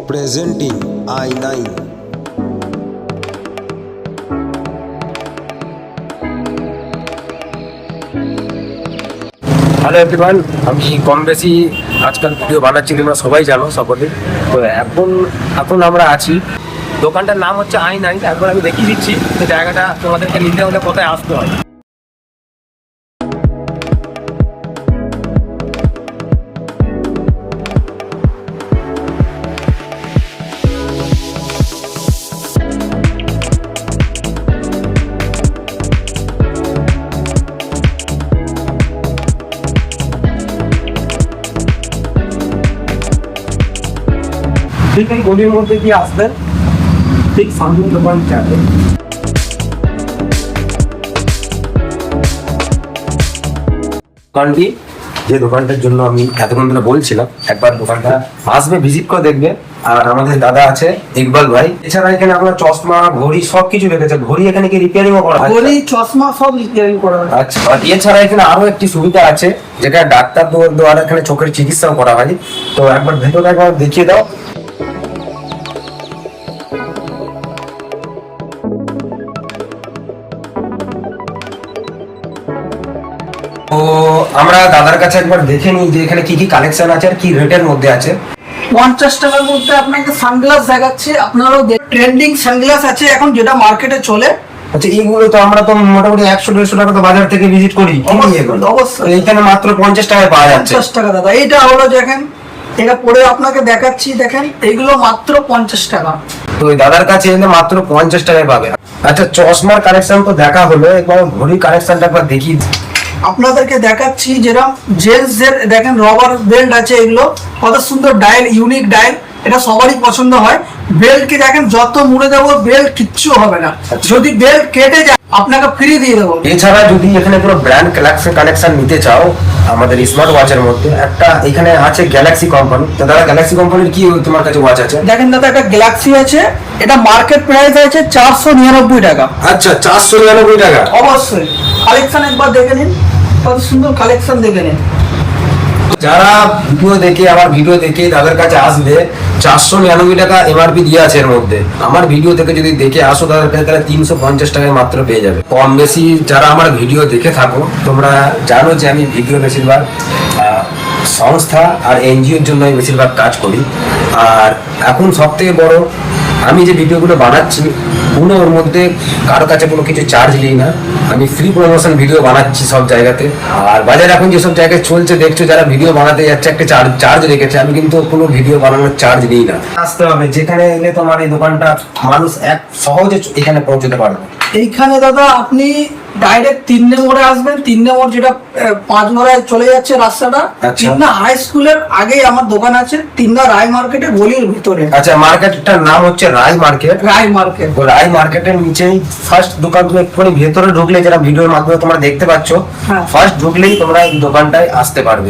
Presenting I9. Hello everyone, আমি কম বেশি আজকাল ভিডিও বানাচ্ছি, তোমরা সবাই জানো সকলে। তো এখন আমরা আছি, দোকানটার নাম হচ্ছে I9। একবার আমি দেখিয়ে দিচ্ছি তো জায়গাটা তোমাদেরকে নিতে হলে কোথায় আসতে হয়। ঠিক এই গলির মধ্যে দিয়ে আসবেন, ঠিক সামনে দোকান যাবে। দোকানটি যে দোকানটার জন্য আমি এতক্ষণ ধরে বলছিলাম, একবার দোকানটা আসবে, ভিজিট করে দেখবে। আর আমাদের দাদা আছে ইকবাল ভাই। এছাড়া এখানে আমরা চশমা, ঘড়ি সবকিছু রেখেছে। ঘড়ি এখানে কি রিপেয়ারিংও করা হয়? ঘড়ি, চশমা সব রিপেয়ারিং করা হয়। আচ্ছা, আর এছাড়া এখানে আরো একটি সুবিধা আছে, যেটা ডাক্তার দ্বারা এখানে চোখের চিকিৎসাও করা হয়। তো একবার ভেতরে একবার দেখিয়ে দাও। তো আমরা দাদার কাছে একবার দেখে নিই যে এখানে কি কি কালেকশন আছে আর কি রেটের মধ্যে আছে। 50 টাকার মধ্যে আপনাকে সানগ্লাস দেখাচ্ছি। আপনারাও ট্রেন্ডিং সানগ্লাস আছে এখন, যেটা মার্কেটে চলে। আচ্ছা, এইগুলো তো আমরা তো মোটামুটি 100-150 টাকা তো বাজার থেকে ভিজিট করি। অবশ্যই এইখানে মাত্র 50 টাকায় পাওয়া যাচ্ছে। 50 টাকা দাদা। এইটা হলো দেখেন, এটা পরে আপনাকে দেখাচ্ছি, দেখেন এইগুলো মাত্র 50 টাকা। তো ওই দাদার কাছে এলে মাত্র 50 টাকায় পাবে। আচ্ছা, চশমার কালেকশন তো দেখা হলো, একবার ঘড়ির কালেকশনটা একবার দেখি। আপনাদেরকে দেখাচ্ছি যেরকম জেন্টসদের দেখেন রবার বেল্ট আছে, এগুলো কত সুন্দর ডায়াল, ইউনিক ডায়াল, এটা সবারই পছন্দ হয়। বেল্ট কি দেখেন, যত মুড়ে দেবো বেল্ট কিচ্ছু হবে না। যদি বেল্ট কেটে যায় আপনাকে ফ্রি দিয়ে দেবো। এছাড়া যদি এখানে পুরো ব্র্যান্ড কালেকশন নিতে চাও, আমাদের স্মার্ট ওয়াচের মধ্যে একটা এখানে আছে গ্যালাক্সি কোম্পানি। তো দাদা, গ্যালাক্সি কোম্পানির কি তোমার কাছে ওয়াচ আছে? দেখেন দাদা, একটা গ্যালাক্সি আছে, এটা মার্কেট প্রাইস আছে 499 টাকা। আচ্ছা, 499 টাকা। অবশ্যই কালেকশন একবার দেখে নিন, কত সুন্দর কালেকশন দেখে নিন। যারা ভিডিও দেখে দাদার কাছে আসবে, 499 টাকা এমআরপি দিয়ে আছে এর মধ্যে। আমার ভিডিও থেকে যদি দেখে আসো দাদার কাছে, তাহলে 350 টাকায় মাত্র পেয়ে যাবে। কম বেশি যারা আমার ভিডিও দেখে থাকো, তোমরা জানো যে আমি ভিডিও বেশিরভাগ সংস্থা আর এনজিওর জন্য আমি বেশিরভাগ কাজ করি। আর এখন সব থেকে বড়, আমি যে ভিডিওগুলো বানাচ্ছি কোনো ওর মধ্যে কারো কাছে কোনো কিছু চার্জ নিই না। আমি ফ্রি প্রমোশন ভিডিও বানাচ্ছি সব জায়গাতে। আর বাজারে এখন যেসব জায়গায় চলছে দেখছো, যারা ভিডিও বানাতে যাচ্ছে একটা চার্জ রেখেছে, আমি কিন্তু কোনো ভিডিও বানানোর চার্জ নিই না। আসতে হবে, যেখানে এলে তোমার এই দোকানটা মানুষ সহজে এখানে পৌঁছতে পারবে। এইখানে দাদা আপনি ডাইরেক্ট 3 নম্বরে আসবেন। 3 নম্বর যেটা 5 নম্বরে চলে যাচ্ছে রাস্তাটা, তিননা হাই স্কুলের আগেই আমার দোকান আছে, তিননা রায় মার্কেটে গলির ভিতরে। আচ্ছা, মার্কেটটার নাম হচ্ছে রায় মার্কেট। রায় মার্কেট, রায় মার্কেটের নিচেই ফার্স্ট দোকান। তুমি একটুখানি ভেতরে ঢুকলে, যেটা ভিডিওর মাধ্যমে তোমরা দেখতে পাচ্ছ, ফার্স্ট ঢুকলেই তোমরা এই দোকানটায় আসতে পারবে।